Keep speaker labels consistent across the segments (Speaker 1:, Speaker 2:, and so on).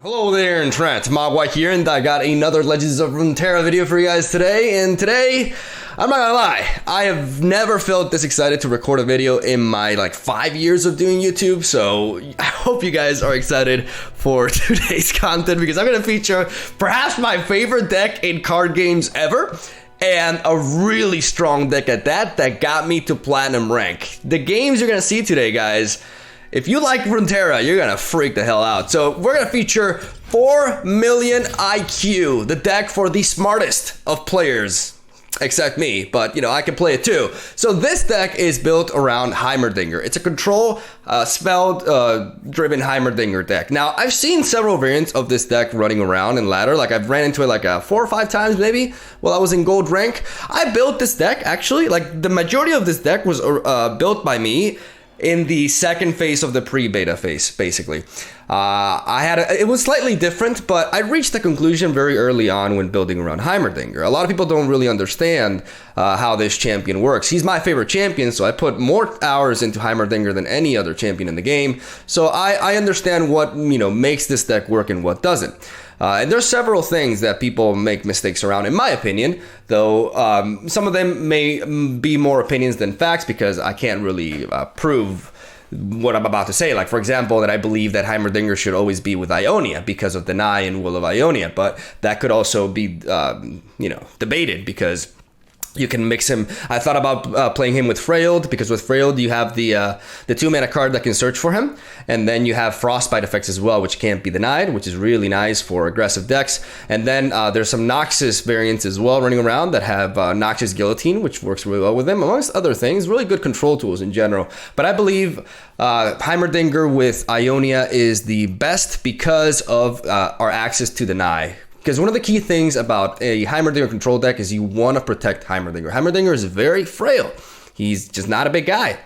Speaker 1: Hello there, MegaMogwai here, and I got another Legends of Runeterra video for you guys today. And today, I'm not gonna lie, I have never felt this excited to record a video in my 5 years of doing YouTube. So I hope you guys are excited for today's content, because I'm gonna feature perhaps my favorite deck in card games ever, and a really strong deck at that got me to platinum rank. The games you're gonna see today, guys, if you like Runeterra, you're gonna freak the hell out. So we're gonna feature 4 million IQ, the deck for the smartest of players, except me, but I can play it too. So this deck is built around HEIMERDINGER. It's a control spell driven HEIMERDINGER deck. Now, I've seen several variants of this deck running around in ladder. I've ran into it 4 or 5 times maybe while I was in gold rank. I built this deck actually, the majority of this deck was built by me in the second phase of the pre-beta phase, basically. It was slightly different, but I reached the conclusion very early on when building around HEIMERDINGER. A lot of people don't really understand how this champion works. He's my favorite champion, so I put more hours into HEIMERDINGER than any other champion in the game. So I understand what makes this deck work and what doesn't. And there's several things that people make mistakes around, in my opinion, though some of them may be more opinions than facts, because I can't really prove what I'm about to say. For example, that I believe that HEIMERDINGER should always be with Ionia because of Deny and Will of Ionia, but that could also be, debated, because you can mix him. I thought about playing him with Frayed, because with Frayed you have the 2-mana card that can search for him, and then you have Frostbite effects as well, which can't be denied, which is really nice for aggressive decks. And then there's some Noxus variants as well running around that have Noxus Guillotine, which works really well with him, amongst other things. Really good control tools in general. But I believe HEIMERDINGER with Ionia is the best because of our access to deny. Because one of the key things about a HEIMERDINGER control deck is you want to protect HEIMERDINGER. HEIMERDINGER is very frail. He's just not a big guy.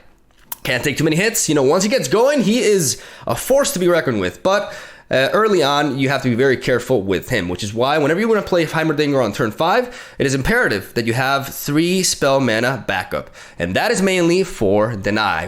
Speaker 1: Can't take too many hits. Once he gets going, he is a force to be reckoned with. But early on, you have to be very careful with him, which is why whenever you want to play HEIMERDINGER on turn 5, it is imperative that you have 3 spell mana backup. And that is mainly for deny.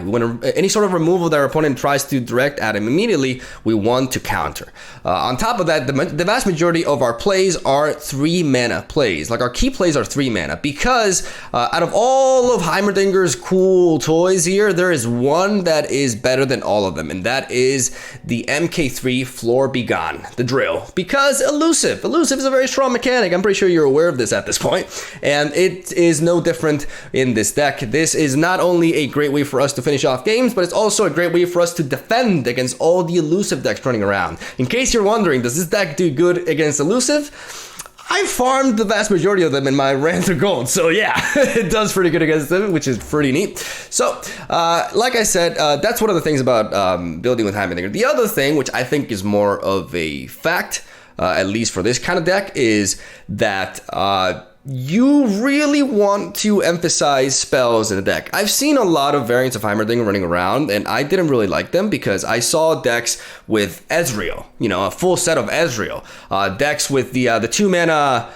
Speaker 1: Any sort of removal that our opponent tries to direct at him immediately, we want to counter. On top of that, the vast majority of our plays are 3 mana plays. Our key plays are 3 mana, because out of all of HEIMERDINGER's cool toys here, there is one that is better than all of them, and that is the MK3 Floor Be Gone, the drill. Because elusive is a very strong mechanic. I'm pretty sure you're aware of this at this point, and it is no different in this deck. This is not only a great way for us to finish off games, but it's also a great way for us to defend against all the elusive decks running around. In case you're wondering, does this deck do good against elusive? I farmed the vast majority of them in my run through gold, so yeah, it does pretty good against them, which is pretty neat. So, like I said, that's one of the things about building with HEIMERDINGER. The other thing, which I think is more of a fact, at least for this kind of deck, is that you really want to emphasize spells in the deck. I've seen a lot of variants of HEIMERDINGER running around, and I didn't really like them, because I saw decks with Ezreal, a full set of Ezreal, decks with the 2-mana,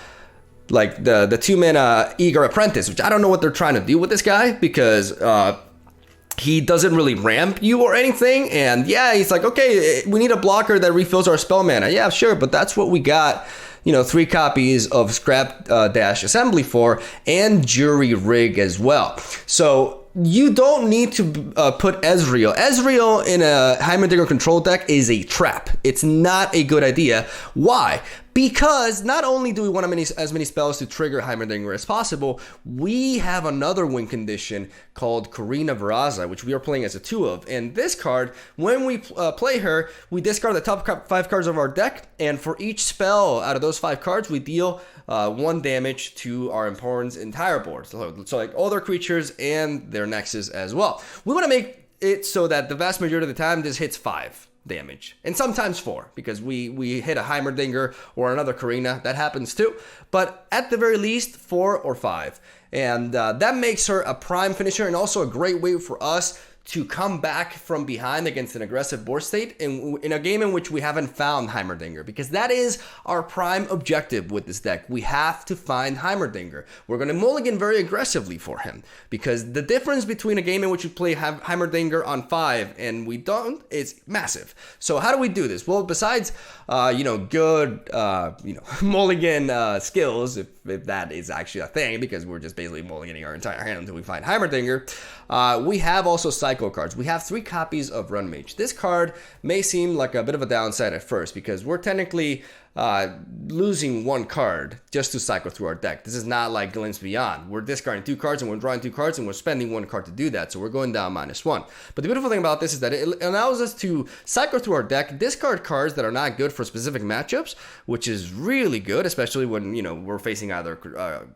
Speaker 1: the 2-mana Eager Apprentice, which I don't know what they're trying to do with this guy, because he doesn't really ramp you or anything. And yeah, he's okay, we need a blocker that refills our spell mana. Yeah, sure, but that's what we got 3 copies of Scrap Dash Assembly for, and Jury Rig as well. So you don't need to put Ezreal. Ezreal in a HEIMERDINGER control deck is a trap. It's not a good idea. Why? Because not only do we want as many spells to trigger HEIMERDINGER as possible, we have another win condition called Karina Veraza, which we are playing as a 2 of. And this card, when we play her, we discard the top 5 cards of our deck, and for each spell out of those 5 cards, we deal 1 damage to our opponent's entire board. So all their creatures and their nexus as well. We want to make it so that the vast majority of the time this hits 5 damage, and sometimes 4, because we hit a HEIMERDINGER or another Karina. That happens too, but at the very least 4 or 5, and that makes her a prime finisher, and also a great way for us to come back from behind against an aggressive board state in a game in which we haven't found Heimerdinger, because that is our prime objective with this deck. We have to find Heimerdinger. We're going to mulligan very aggressively for him, because the difference between a game in which we play Heimerdinger on 5 and we don't is massive. So how do we do this? Well, besides good mulligan skills, if that is actually a thing, because we're just basically mulliganing our entire hand until we find Heimerdinger, we have also cycle cards. We have 3 copies of Run Mage. This card may seem like a bit of a downside at first, because we're technically losing 1 card just to cycle through our deck. This is not like Glimpse Beyond. We're discarding 2 cards and we're drawing 2 cards and we're spending 1 card to do that, so we're going down -1. But the beautiful thing about this is that it allows us to cycle through our deck, discard cards that are not good for specific matchups, which is really good, especially when we're facing either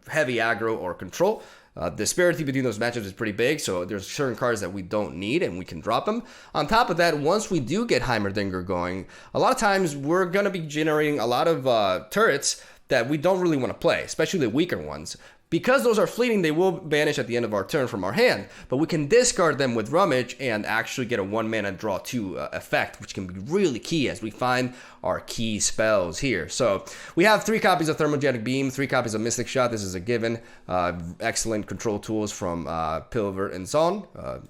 Speaker 1: heavy aggro or control. The disparity between those matchups is pretty big, so there's certain cards that we don't need and we can drop them. On top of that, once we do get Heimerdinger going, a lot of times we're going to be generating a lot of turrets that we don't really want to play, especially the weaker ones. Because those are fleeting, they will vanish at the end of our turn from our hand, but we can discard them with Rummage and actually get a 1-mana draw 2 effect, which can be really key as we find our key spells here. So we have 3 copies of Thermogenic Beam, 3 copies of Mystic Shot. This is a given. Excellent control tools from Pilver and Zon.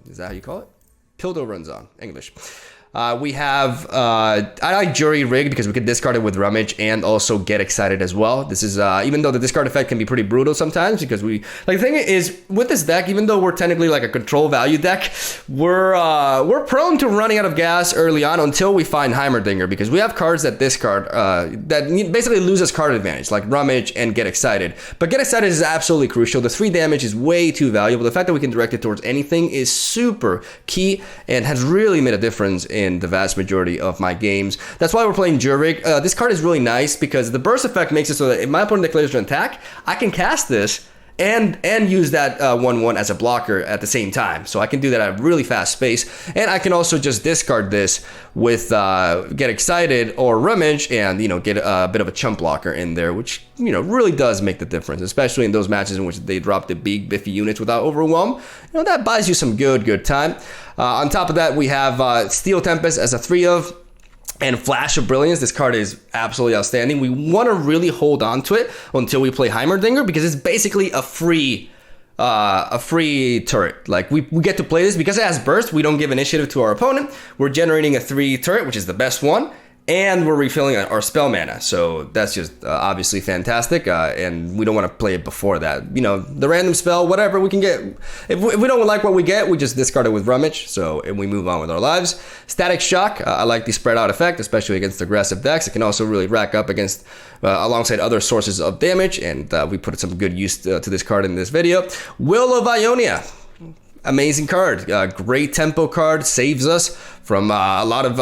Speaker 1: Is that how you call it? Pildover and Zon, English. We have, I like Jury Rig because we can discard it with Rummage and also get excited as well. This is, even though the discard effect can be pretty brutal sometimes, because the thing is, with this deck, even though we're technically like a control value deck, we're prone to running out of gas early on until we find Heimerdinger, because we have cards that discard, that basically lose us card advantage, like Rummage and Get Excited. But Get Excited is absolutely crucial. The 3 damage is way too valuable. The fact that we can direct it towards anything is super key and has really made a difference in the vast majority of my games. That's why we're playing Jurig. This card is really nice because the burst effect makes it so that if my opponent declares an attack, I can cast this and use that 1/1 as a blocker at the same time. So I can do that at a really fast pace, and I can also just discard this with Get Excited or Rummage and get a bit of a chump blocker in there, which really does make the difference, especially in those matches in which they drop the big biffy units without overwhelm. That buys you some good time. On top of that, we have Steel Tempest as a 3 of, and Flash of Brilliance. This card is absolutely outstanding. We want to really hold on to it until we play Heimerdinger, because it's basically a free turret. Like we get to play this because it has burst. We don't give initiative to our opponent. We're generating a 3 turret, which is the best one, and we're refilling our spell mana. So that's just obviously fantastic, and we don't want to play it before that. The random spell, whatever we can get. If we don't like what we get, we just discard it with Rummage, and we move on with our lives. Static Shock, I like the spread out effect, especially against aggressive decks. It can also really rack up against, alongside other sources of damage, and we put some good use to this card in this video. Will of Ionia. Amazing card, great tempo card, saves us from a lot of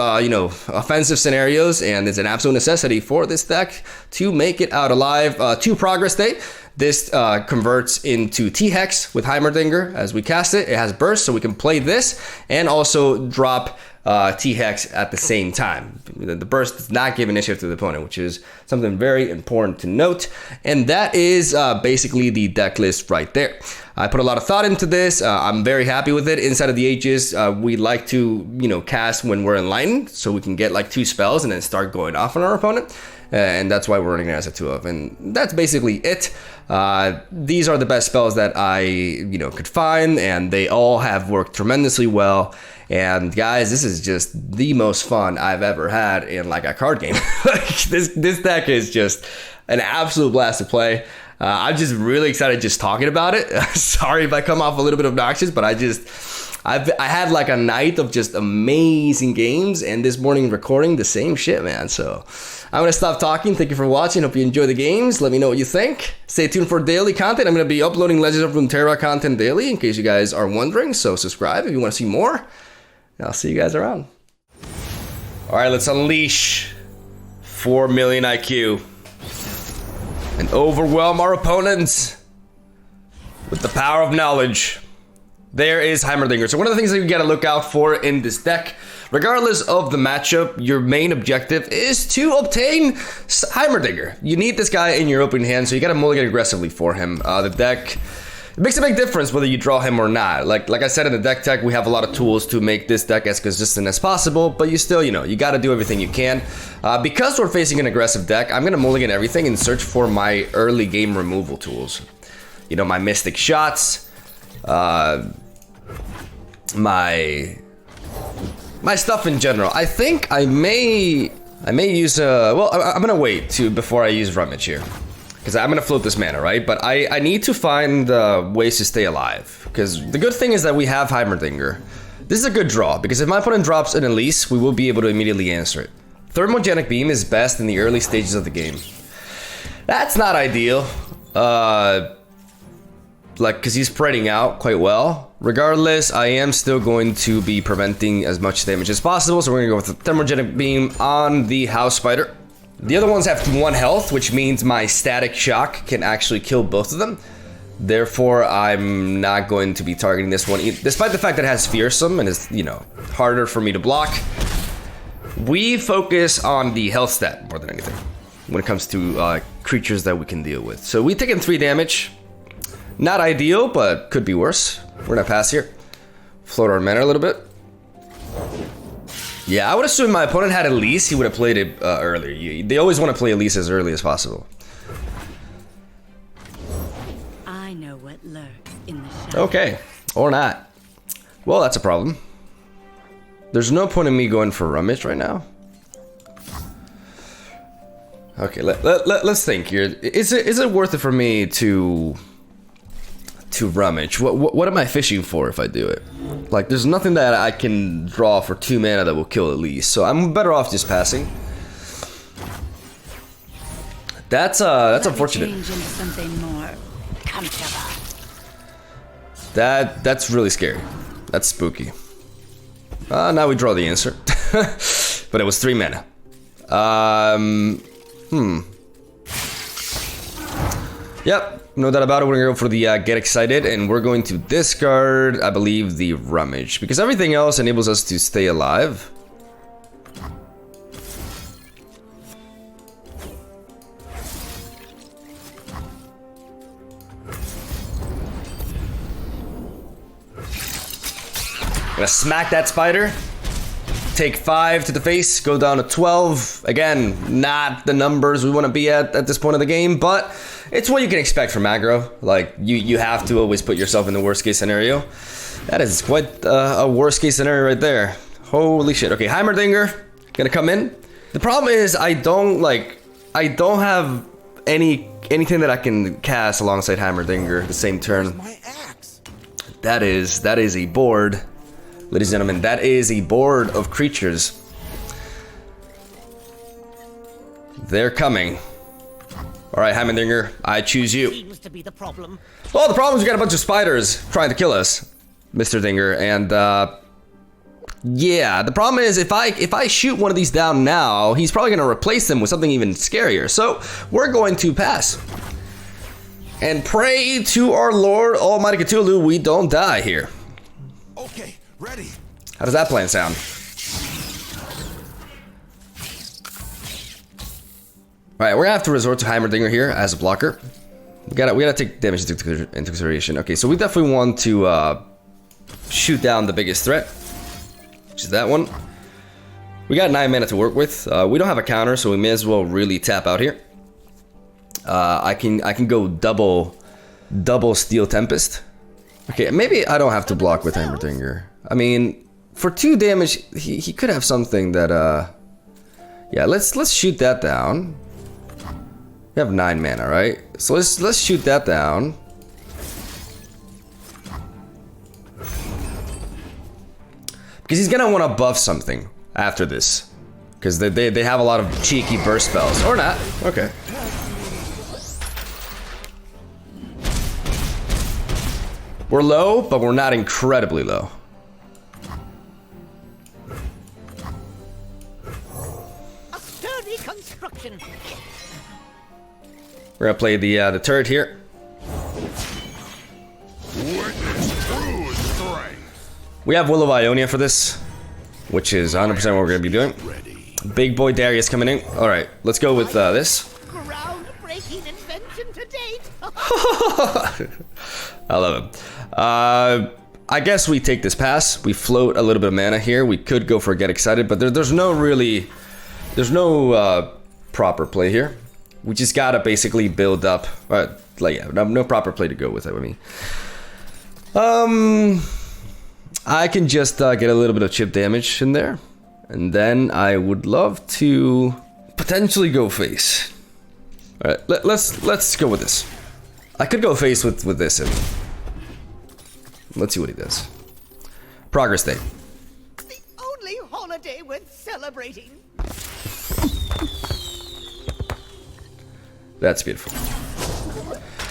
Speaker 1: offensive scenarios, and it's an absolute necessity for this deck to make it out alive. 2 progress state. This converts into T-Hex with Heimerdinger as we cast it. It has burst, so we can play this and also drop T-Hex at the same time. The burst does not give initiative to the opponent, which is something very important to note. And that is basically the deck list right there. I put a lot of thought into this. I'm very happy with it. Inside of the Ages, we like to cast when we're enlightened, so we can get like 2 spells and then start going off on our opponent. And that's why we're running it as a 2 of. And that's basically it. These are the best spells that I could find, and they all have worked tremendously well. And guys, this is just the most fun I've ever had in like a card game. This deck is just an absolute blast to play. I'm just really excited just talking about it. Sorry if I come off a little bit obnoxious, but I had like a night of just amazing games, and this morning recording the same shit, man. So I'm gonna stop talking. Thank you for watching. Hope you enjoy the games. Let me know what you think. Stay tuned for daily content. I'm gonna be uploading Legends of Runeterra content daily, in case you guys are wondering. So subscribe if you want to see more. And I'll see you guys around. All right, let's unleash 4 million IQ and overwhelm our opponents with the power of knowledge. There is Heimerdinger. So one of the things that you gotta look out for in this deck, regardless of the matchup, your main objective is to obtain Heimerdinger. You need this guy in your open hand, so you gotta mulligan aggressively for him. The deck It makes a big difference whether you draw him or not. Like I said in the deck tech, we have a lot of tools to make this deck as consistent as possible, but you still, you know, you got to do everything you can. Because we're facing an aggressive deck, I'm going to mulligan everything and search for my early game removal tools. You know, my Mystic Shots, my stuff in general. I think I may use well, I'm gonna wait before I use Rummage here, because I'm gonna float this mana, right? But I need to find ways to stay alive, because the good thing is that we have Heimerdinger. This is a good draw, because if my opponent drops an Elise, we will be able to immediately answer it. Thermogenic Beam is best in the early stages of the game. That's not ideal, like, because he's spreading out quite well. Regardless, I am still going to be preventing as much damage as possible, so we're gonna go with the Thermogenic Beam on the House Spider. The other ones have 1 health, which means my Static Shock can actually kill both of them. Therefore, I'm not going to be targeting this one, despite the fact that it has Fearsome and is, you know, harder for me to block. We focus on the health stat more than anything when it comes to creatures that we can deal with. So we taken 3 damage. Not ideal, but could be worse. We're gonna pass here. Float our mana a little bit. Yeah, I would assume my opponent had Elise, he would have played it earlier. They always want to play Elise as early as possible.
Speaker 2: I know what lurks in the shadows.
Speaker 1: Okay, or not. Well, that's a problem. There's no point in me going for Rummage right now. Okay, let's think here. Is it worth it for me to Rummage? What am I fishing for if I do it? Like, there's nothing that I can draw for 2 mana that will kill Elise, so I'm better off just passing. That's unfortunate. That's really scary. That's spooky. Now we draw the answer. But it was 3 mana. Yep. No doubt about it, we're gonna go for the Get Excited, and we're going to discard, I believe, the Rummage, because everything else enables us to stay alive. Gonna smack that spider. Take 5 to the face, go down to 12. Again, not the numbers we want to be at this point of the game, but it's what you can expect from aggro. Like, you have to always put yourself in the worst case scenario. That is quite a worst case scenario right there. Holy shit. Okay, Heimerdinger gonna come in. The problem is I don't have anything that I can cast alongside Heimerdinger the same turn. That is a board. Ladies and gentlemen, that is a board of creatures. They're coming. All right, Heimerdinger, I choose you.
Speaker 3: Seems to be the problem.
Speaker 1: Well, the problem is we got a bunch of spiders trying to kill us, Mr. Dinger, and yeah, the problem is if I shoot one of these down now, he's probably gonna replace them with something even scarier. So we're going to pass and pray to our Lord Almighty Cthulhu we don't die here.
Speaker 4: Okay. Ready.
Speaker 1: How does that plan sound? Alright, we're gonna have to resort to Heimerdinger here as a blocker. We gotta take damage into consideration. Okay, so we definitely want to shoot down the biggest threat, which is that one. We got 9 mana to work with. We don't have a counter, so we may as well really tap out here. I can go double Steel Tempest. Okay, maybe I don't have to block with Heimerdinger. I mean, for 2 damage, he could have something that yeah, let's shoot that down. We have 9 mana, right? So let's shoot that down. Because he's gonna want to buff something after this. Because they have a lot of cheeky burst spells. Or not. Okay. We're low, but we're not incredibly low.
Speaker 3: A sturdy construction.
Speaker 1: We're gonna play the turret here. We have Will of Ionia for this, which is 100% what we're gonna be doing. Big boy Darius coming in. All right, let's go with this.
Speaker 3: Groundbreaking invention to date.
Speaker 1: I love it. I guess we take this pass. We float a little bit of mana here. We could go for Get Excited, but there's no proper play here. We just gotta basically build up. No proper play to go with it with me. I can just get a little bit of chip damage in there, and then I would love to potentially go face. All right, let's go with this. I could go face with this. Let's see what he does. Progress day.
Speaker 3: The only holiday worth celebrating.
Speaker 1: That's beautiful.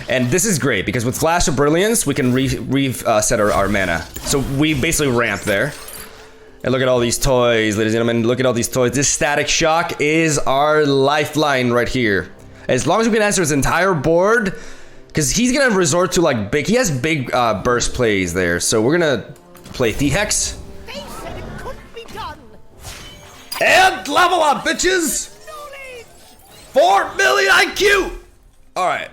Speaker 1: And this is great because with Flash of Brilliance, we can reset our mana. So we basically ramp there. And look at all these toys, ladies and gentlemen. Look at all these toys. This Static Shock is our lifeline right here. As long as we can answer his entire board, because he's gonna resort to like he has big burst plays there. So we're gonna play T-Hex.
Speaker 3: They said it couldn't be done.
Speaker 1: And level up, bitches!
Speaker 3: Knowledge.
Speaker 1: 4 million IQ! Alright.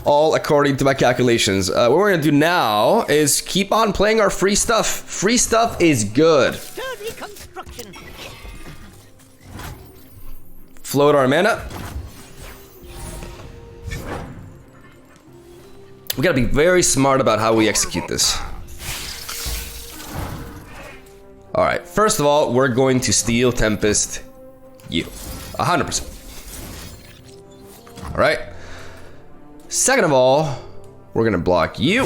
Speaker 1: All according to my calculations. What we're gonna do now is keep on playing our free stuff. Free stuff is good.
Speaker 3: Sturdy construction.
Speaker 1: Float our mana. We gotta be very smart about how we execute this. Alright, first of all, we're going to Steel Tempest you. 100%. Alright. Second of all, we're gonna block you.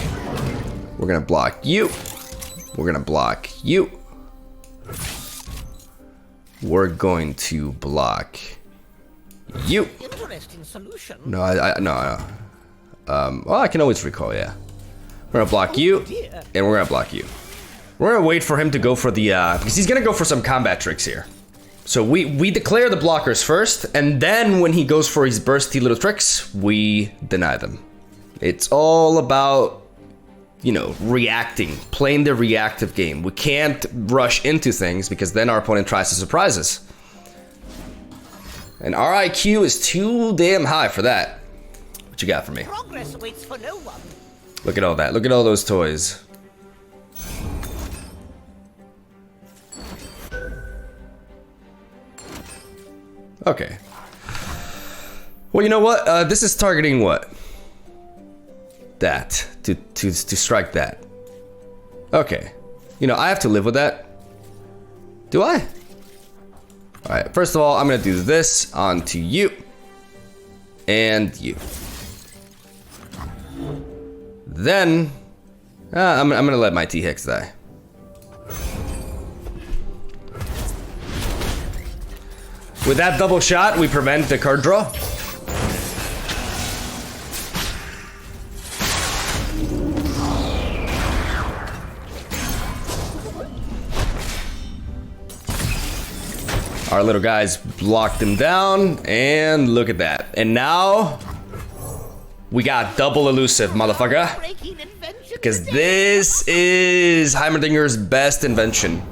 Speaker 1: We're gonna block you. We're gonna block you. We're going to block you.
Speaker 3: Interesting solution.
Speaker 1: No, no. Well, I can always recall, yeah. We're gonna block you, and we're gonna block you. We're gonna wait for him to go for the, because he's gonna go for some combat tricks here. So we declare the blockers first, and then when he goes for his bursty little tricks, we deny them. It's all about, you know, reacting, playing the reactive game. We can't rush into things because then our opponent tries to surprise us. And our IQ is too damn high for that. What you got for me?
Speaker 3: Progress waits for no one.
Speaker 1: Look at all that. Look at all those toys. Okay. Well, you know what? This is targeting what? That. To strike that. Okay. You know, I have to live with that. Do I? Alright, first of all, I'm gonna do this onto you. And you. Then, I'm gonna let my T-Hex die. With that double shot, we prevent the card draw. Our little guys blocked him down, and look at that. And now, we got double elusive, motherfucker. Because this is Heimerdinger's best invention.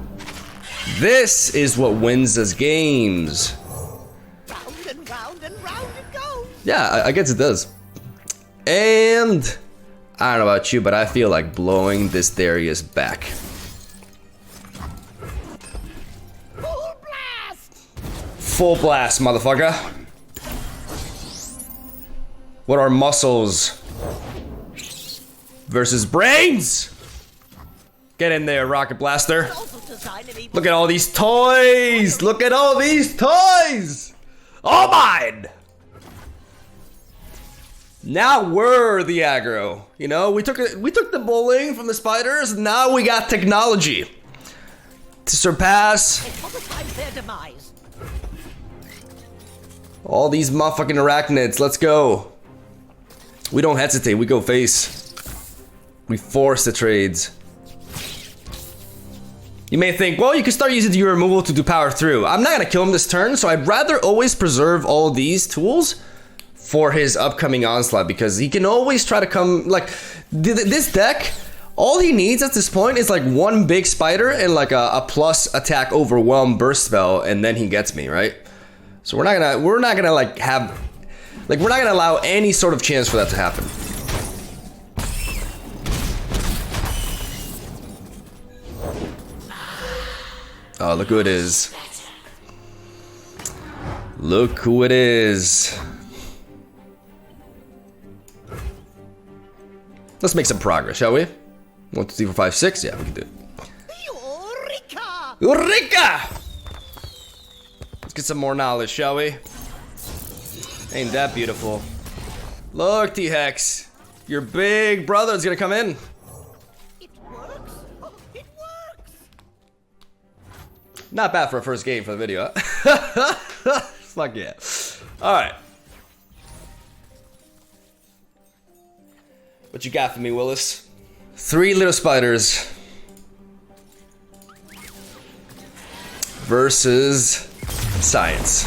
Speaker 1: This is what wins us games.
Speaker 3: Round and round and round it goes.
Speaker 1: Yeah, I guess it does. And I don't know about you, but I feel like blowing this Darius back.
Speaker 3: Full blast.
Speaker 1: Full blast, motherfucker. What are muscles versus brains? Get in there, Rocket Blaster. Look at all these toys. Look at all these toys. All mine. Now we're the aggro. You know, we took the bullying from the spiders. Now we got technology to surpass
Speaker 3: Their demise.
Speaker 1: all these motherfucking arachnids. Let's go. We don't hesitate. We go face. We force the trades. You may think, well, you can start using your removal to do power through. I'm not gonna kill him this turn, so I'd rather always preserve all these tools for his upcoming onslaught, because he can always try to come, like, this deck, all he needs at this point is like one big spider and like a plus attack overwhelm burst spell, and then he gets me, right? So we're not gonna like have, like, we're not gonna allow any sort of chance for that to happen. Oh, look who it is. Look who it is. Let's make some progress, shall we? 1, 2, 3, 4, 5, 6. Yeah, we can do it.
Speaker 3: Eureka!
Speaker 1: Eureka! Let's get some more knowledge, shall we? Ain't that beautiful? Look, T-Hex. Your big brother's gonna come in.
Speaker 3: It works! Oh, it works!
Speaker 1: Not bad for a first game for the video, huh? Fuck yeah. Alright. What you got for me, Willis? 3 little spiders versus science.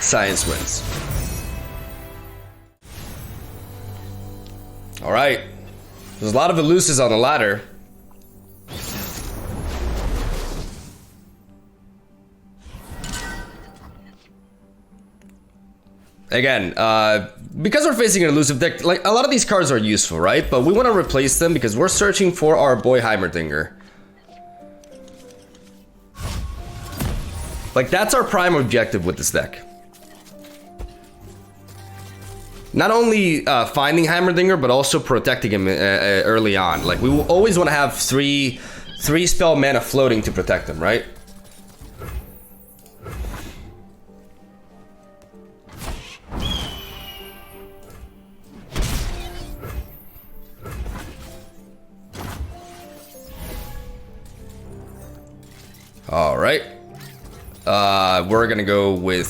Speaker 1: Science wins. Alright. There's a lot of elusives on the ladder. Again, because we're facing an elusive deck, like a lot of these cards are useful, right? But we want to replace them because we're searching for our boy HEIMERDINGER. Like that's our prime objective with this deck. Not only finding HEIMERDINGER, but also protecting him early on. Like we will always want to have three spell mana floating to protect him, right? All right. We're gonna go with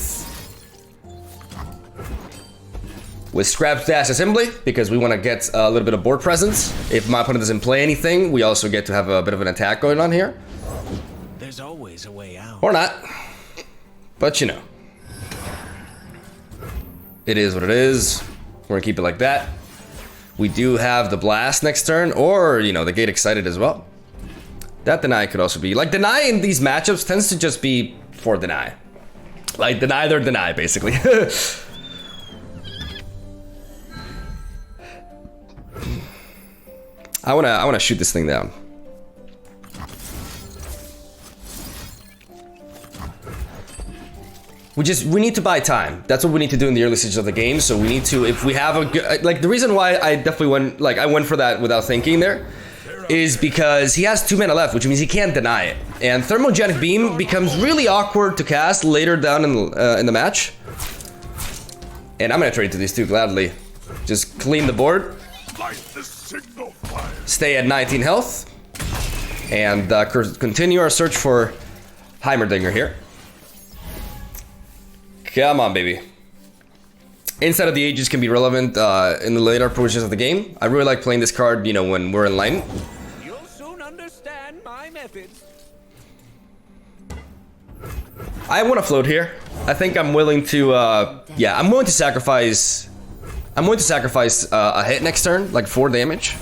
Speaker 1: Scrap Dash Assembly because we want to get a little bit of board presence. If my opponent doesn't play anything, we also get to have a bit of an attack going on here.
Speaker 4: There's always a way out.
Speaker 1: Or not. But you know. It is what it is. We're gonna keep it like that. We do have the Blast next turn, or, you know, the Gate Excited as well. That Deny could also be, like, Deny in these matchups tends to just be for Deny. Like, Deny their Deny, basically. I wanna shoot this thing down. We need to buy time. That's what we need to do in the early stages of the game. So we need to, if we have a good, like the reason why I definitely went, like I went for that without thinking there, is because he has 2 mana left, which means he can't deny it. And Thermogenic Beam becomes really awkward to cast later down in the match. And I'm gonna trade to these two gladly. Just clean the board. Stay at 19 health. And continue our search for HEIMERDINGER here. Come on, baby. Inside of the Ages can be relevant in the later portions of the game. I really like playing this card, you know, when we're in line.
Speaker 3: You'll soon understand my methods.
Speaker 1: I want to float here. I think I'm willing to, yeah, I'm willing to sacrifice. I'm willing to sacrifice a hit next turn, like 4 damage.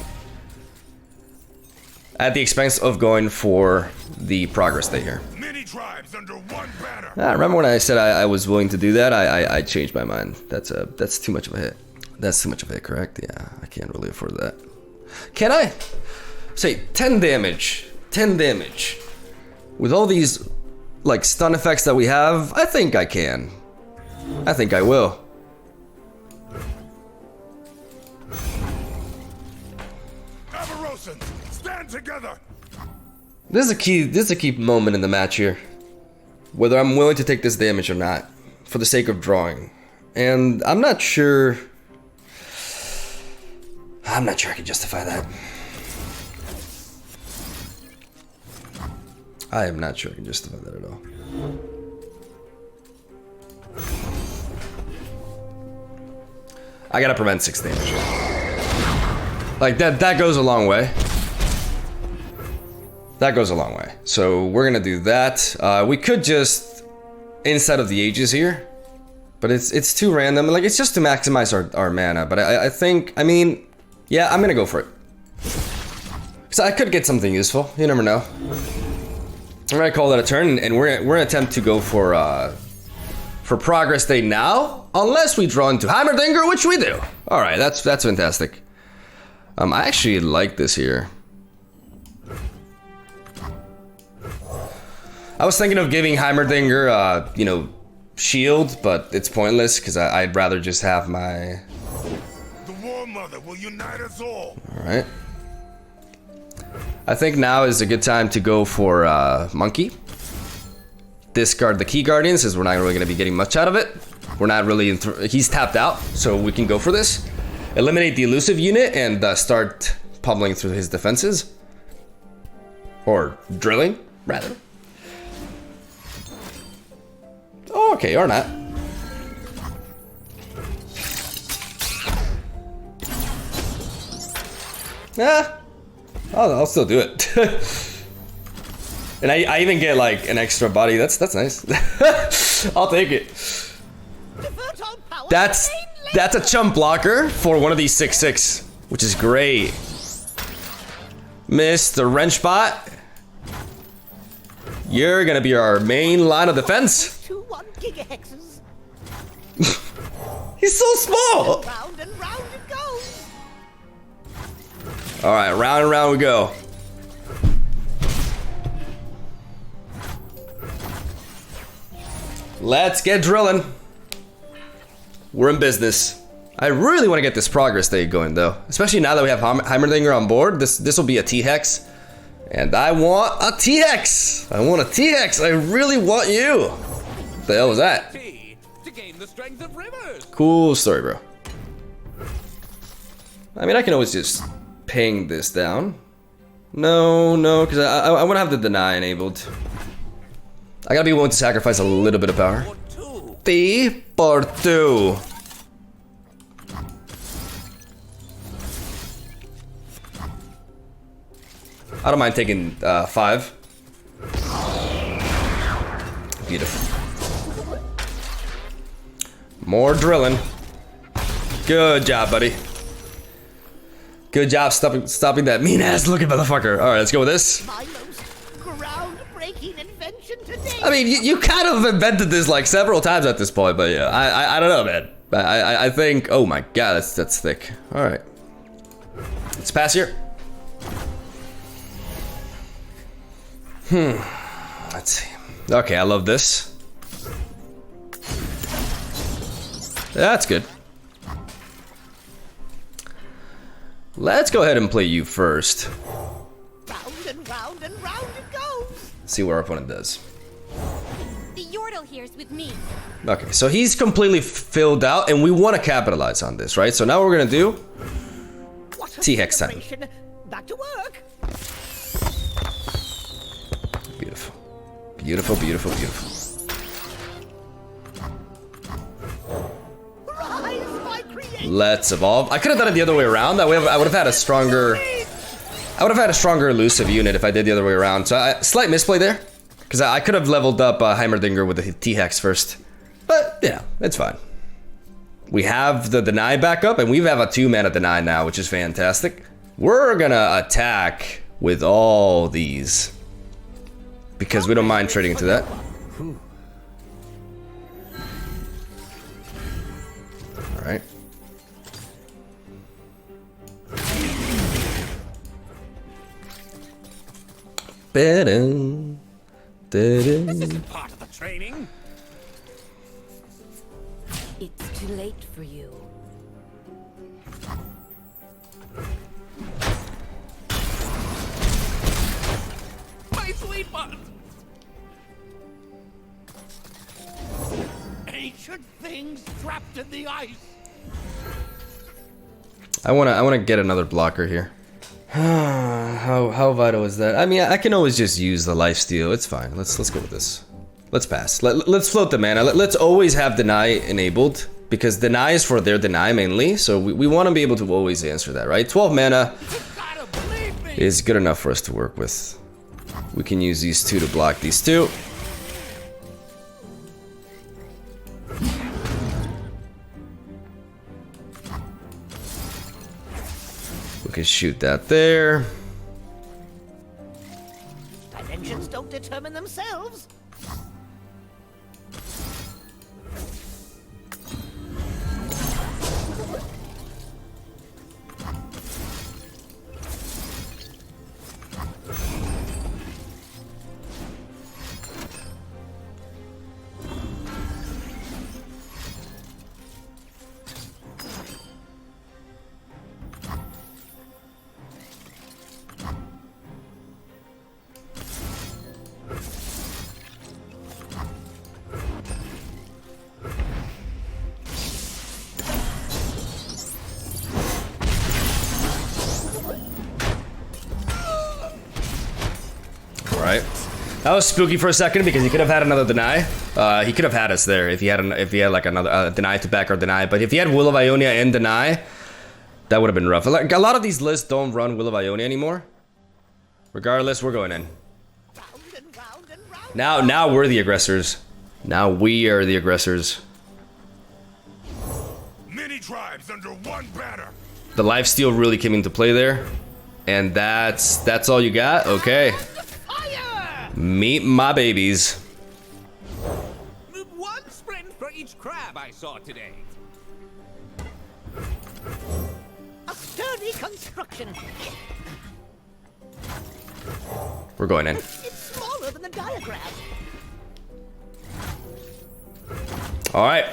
Speaker 1: At the expense of going for the progress day here.
Speaker 4: Many tribes under one banner.
Speaker 1: Remember when I said I was willing to do that? I changed my mind. That's too much of a hit. That's too much of a hit, correct? Yeah, I can't really afford that. Can I? Say 10 damage. 10 damage. With all these like stun effects that we have, I think I can. I think I will.
Speaker 4: Stand together.
Speaker 1: This is a key moment in the match here. Whether I'm willing to take this damage or not, for the sake of drawing. And I'm not sure I can justify that. I am not sure I can justify that at all. I gotta prevent 6 damage. Like that goes a long way. That goes a long way. So we're gonna do that. We could just Inside of the Ages here, but it's too random. Like it's just to maximize our mana. But I think, I mean, yeah, I'm gonna go for it. Cause I could get something useful. You never know. I'm gonna call that a turn, and we're gonna attempt to go for Progress Day now, unless we draw into HEIMERDINGER, which we do. All right, that's fantastic. I actually like this here. I was thinking of giving Heimerdinger, you know, shield, but it's pointless because I'd rather just have my...
Speaker 4: The War Mother will unite us all.
Speaker 1: Alright. I think now is a good time to go for Monkey. Discard the Key Guardian since we're not really going to be getting much out of it. We're not really... he's tapped out, so we can go for this. Eliminate the elusive unit and start pummeling through his defenses. Or drilling, rather. Oh, okay, or not. I'll still do it. And I even get like an extra body. That's nice. I'll take it. That's a chump blocker for one of these 6/6, which is great. Mr. Wrenchbot, you're gonna be our main line of defense.
Speaker 3: 1 gigahexes.
Speaker 1: He's so small.
Speaker 3: Round and round it goes.
Speaker 1: All right, round and round we go. Let's get drilling. We're in business. I really want to get this progress state going though, especially now that we have Heimerdinger on board. This will be a T-Hex, and I want a T-Hex. I want a T-Hex. I really want you. What the hell was that?
Speaker 4: To gain the strength of rivers.
Speaker 1: Cool story, bro. I mean, I can always just ping this down. No, because I want to have the deny enabled. I gotta be willing to sacrifice a little bit of power. T por 2. I don't mind taking 5. Beautiful. More drilling. Good job, buddy. Good job stopping that mean ass looking motherfucker. All right, let's go with this.
Speaker 3: My most groundbreaking invention today.
Speaker 1: I mean, you kind of invented this like several times at this point, but yeah, I don't know, man. I think, oh my god, that's thick. All right, let's pass here. Let's see. Okay, I love this. That's good. Let's go ahead and play you first.
Speaker 3: Round and round and round it goes.
Speaker 1: See what our opponent does.
Speaker 5: The Yordle here's with me.
Speaker 1: Okay, so he's completely filled out, and we want to capitalize on this, right? So now what we're gonna do?
Speaker 3: What a
Speaker 1: T-Hex time.
Speaker 3: celebration. Back to work.
Speaker 1: Beautiful. Beautiful, beautiful, beautiful.
Speaker 3: Rise, my creation.
Speaker 1: Let's evolve. I could have done it the other way around. That way I would have had a stronger... elusive unit if I did the other way around. So slight misplay there. Because I could have leveled up Heimerdinger with the T-Hex first. But, yeah, it's fine. We have the deny back up, and we have a 2-mana deny now, which is fantastic. We're gonna attack with all these. Because we don't mind trading into that. Alright.
Speaker 4: This isn't part of the training.
Speaker 2: It's too late for you.
Speaker 4: My sweet button. Ancient things trapped in the ice.
Speaker 1: I wanna get another blocker here. How vital is that? I mean, I can always just use the lifesteal. It's fine. Let's go with this. Let's pass. Let's float the mana. Let's always have deny enabled because deny is for their deny mainly. So we want to be able to always answer that, right? 12 mana is good enough for us to work with. We can use these two to block these two. We can shoot that there.
Speaker 3: Dimensions don't determine themselves.
Speaker 1: right. That was spooky for a second because he could have had another deny. He could have had us there if he had like another deny to back or deny. But if he had Will of Ionia and deny, that would have been rough. Like, a lot of these lists don't run Will of Ionia anymore. Regardless, we're going in. Now we're the aggressors. Now we are the aggressors.
Speaker 4: Many tribes under one banner.
Speaker 1: The lifesteal really came into play there. And that's all you got? Okay. Meet my babies.
Speaker 6: One sprint for each crab I saw today.
Speaker 3: A sturdy construction.
Speaker 1: We're going in.
Speaker 3: It's smaller than the diagram.
Speaker 1: Alright.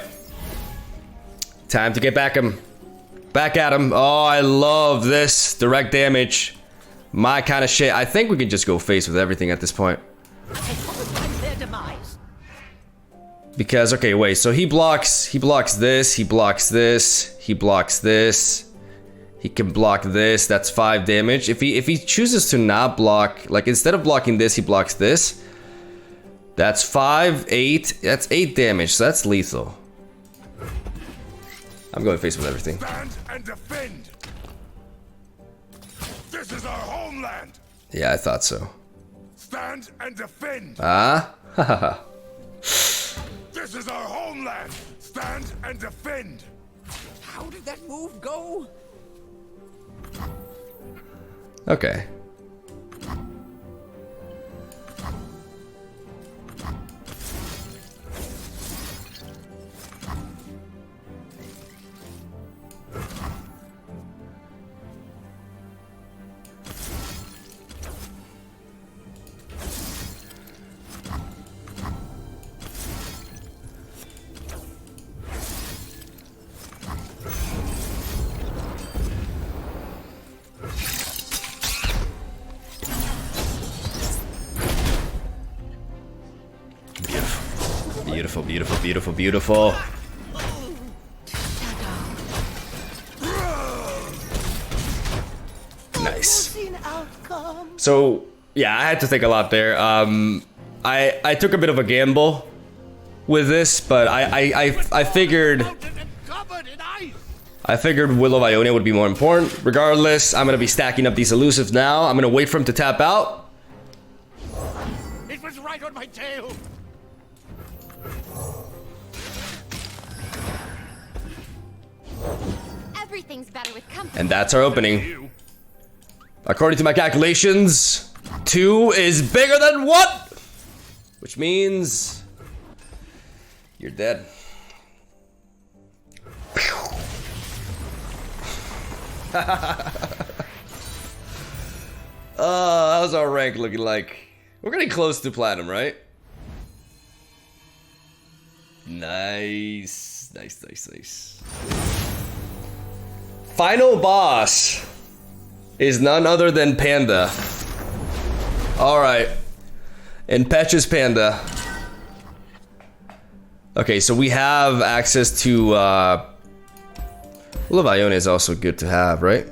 Speaker 1: Time to get back at him. Oh, I love this. Direct damage. My kind of shit. I think we can just go face with everything at this point.
Speaker 3: Their demise.
Speaker 1: Because, okay, wait. So he blocks this. He blocks this. He blocks this. He can block this. That's 5 damage. If he chooses to not block, like instead of blocking this, he blocks this. That's 5, 8. That's 8 damage. So that's lethal. I'm going face with everything.
Speaker 4: Stand and defend. This is our homeland.
Speaker 1: Yeah, I thought so.
Speaker 4: Stand and defend.
Speaker 1: Haha.
Speaker 4: This is our homeland. Stand and defend.
Speaker 6: How did that move go?
Speaker 1: Okay. Beautiful, beautiful, beautiful, beautiful. Nice. So, yeah, I had to think a lot there. I took a bit of a gamble with this, but I figured Will of Ionia would be more important. Regardless, I'm gonna be stacking up these elusives now. I'm gonna wait for him to tap out.
Speaker 6: It was right on my tail.
Speaker 5: Everything's better with company.
Speaker 1: And that's our opening. According to my calculations, 2 is bigger than 1! Which means you're dead. How's our rank looking like? We're getting close to platinum, right? Nice. Nice, nice, nice. Final boss is none other than Panda. Alright. Impetuous Panda. Okay, so we have access to Will of Ionia is also good to have, right?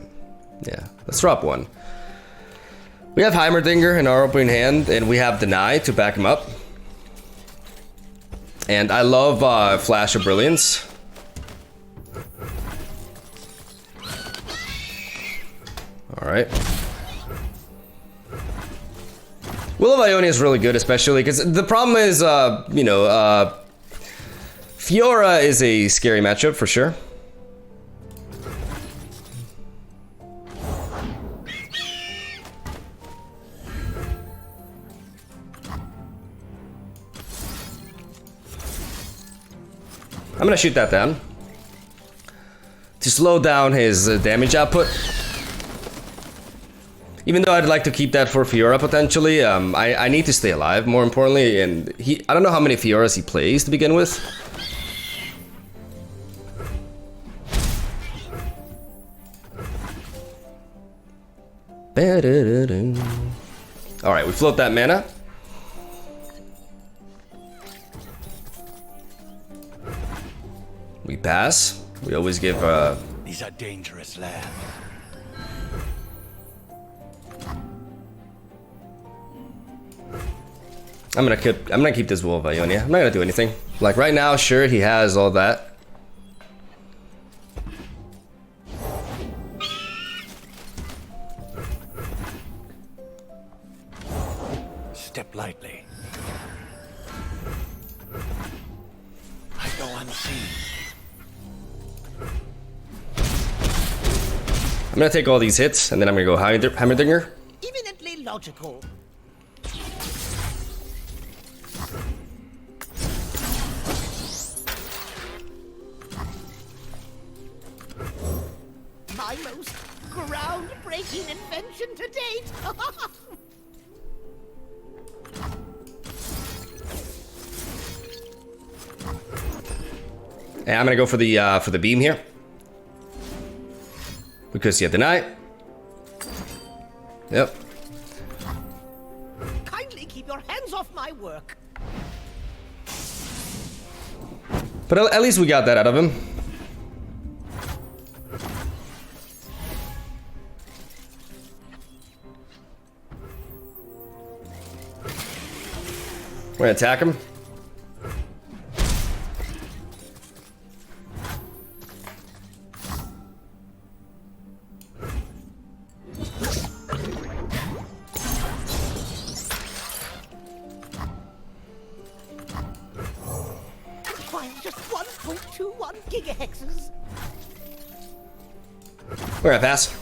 Speaker 1: Yeah, let's drop one. We have HEIMERDINGER in our opening hand, and we have Deny to back him up. And I love Flash of Brilliance. Alright. Will of Ionia is really good, especially because the problem is, you know, Fiora is a scary matchup for sure. I'm gonna shoot that down to slow down his damage output. Even though I'd like to keep that for Fiora potentially, I need to stay alive more importantly, and I don't know how many Fioras he plays to begin with. Alright, we float that mana. We pass. We always give
Speaker 6: These are dangerous lands.
Speaker 1: I'm gonna keep this Will of Ionia. I'm not gonna do anything. Like right now, sure, he has all that.
Speaker 6: Step lightly. I go unseen.
Speaker 1: I'm gonna take all these hits, and then I'm gonna go HEIMERDINGER.
Speaker 3: Eminently logical. My most groundbreaking invention to date.
Speaker 1: And I'm gonna go for the beam here. Because yeah, deny. Yep.
Speaker 3: Kindly keep your hands off my work.
Speaker 1: But at least we got that out of him. We're gonna attack him.
Speaker 3: Requires just 1.21 gigahexes.
Speaker 1: We're gonna pass.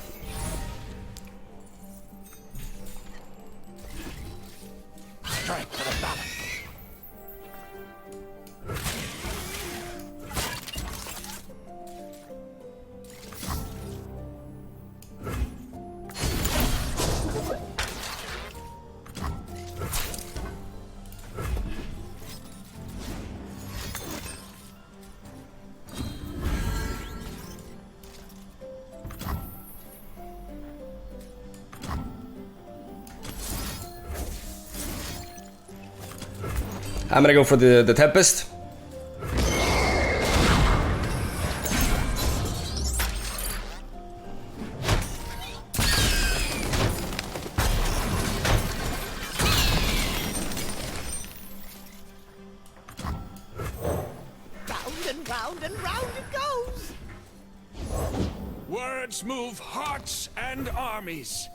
Speaker 6: Strike for the balance.
Speaker 1: I'm gonna go for the Tempest.
Speaker 3: Round and round it goes.
Speaker 4: Words move hearts and armies.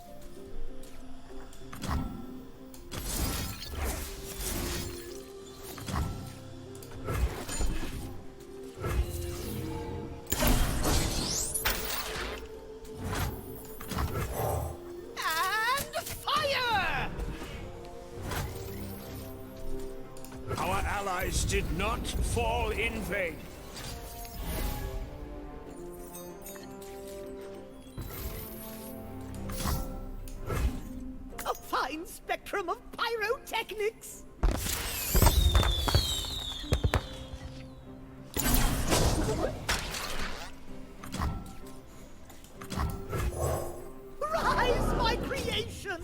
Speaker 3: And fire!
Speaker 4: Our allies did not fall in vain.
Speaker 3: A fine spectrum of pyrotechnics. Rise, my creation.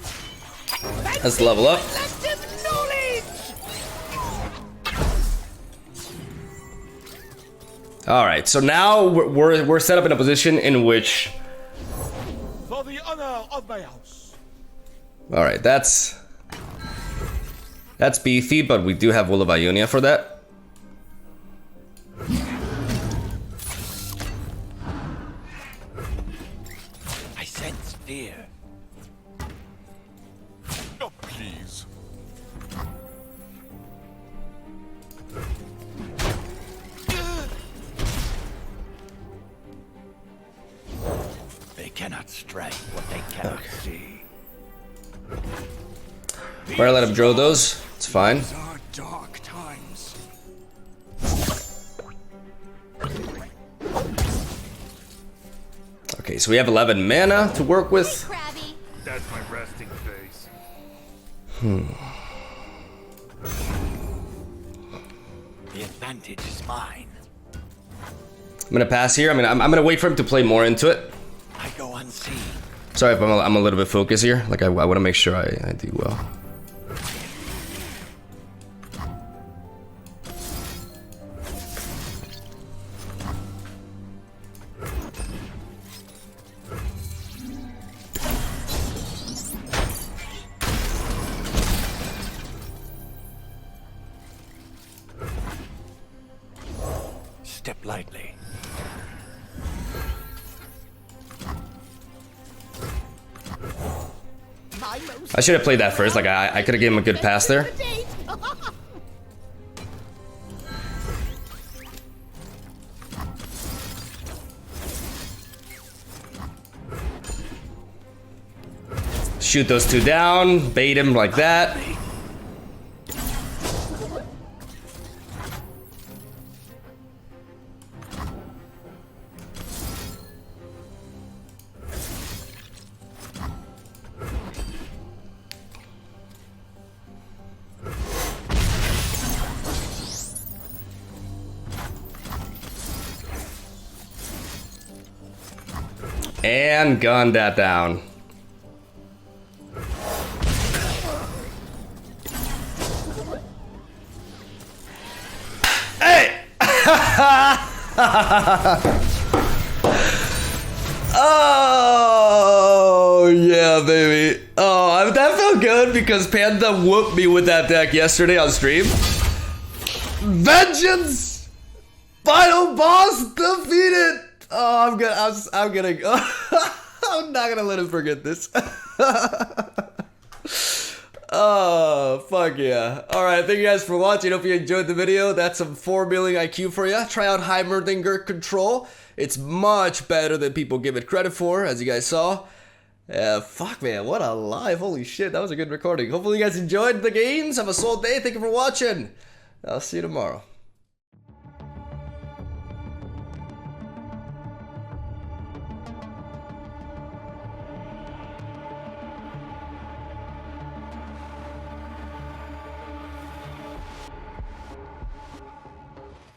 Speaker 1: Let's level up.
Speaker 3: Collective knowledge.
Speaker 1: All right, so now we're set up in a position in which.
Speaker 6: For the honor of my house.
Speaker 1: All right, that's beefy, but we do have Will of Ionia for that.
Speaker 6: I sense fear.
Speaker 4: Oh, please.
Speaker 6: They cannot strike what they cannot see.
Speaker 1: We're gonna let him drill those. It's fine.
Speaker 4: These are dark times.
Speaker 1: Okay, so we have 11 mana to work with.
Speaker 5: Crabby.
Speaker 4: That's my resting face.
Speaker 6: The advantage is mine.
Speaker 1: I'm gonna pass here. I mean, I'm gonna wait for him to play more into it.
Speaker 6: I go unseen.
Speaker 1: Sorry if I'm a little bit focused here. Like I want to make sure I do well.
Speaker 6: step lightly.
Speaker 1: I should have played that first. Like I could have given him a good pass there. Shoot those two down, bait him like that. And gunned that down. Hey! Oh, yeah, baby. Oh, that felt good because Panda whooped me with that deck yesterday on stream. Vengeance! Final boss defeated! Oh, I'm gonna I'm not gonna let him forget this. Oh, fuck yeah. Alright, thank you guys for watching. Hope you enjoyed the video. That's some 4 million IQ for you. Try out HEIMERDINGER control. It's much better than people give it credit for, as you guys saw. Fuck, man, what a live. Holy shit, that was a good recording. Hopefully you guys enjoyed the games. Have a solid day. Thank you for watching. I'll see you tomorrow.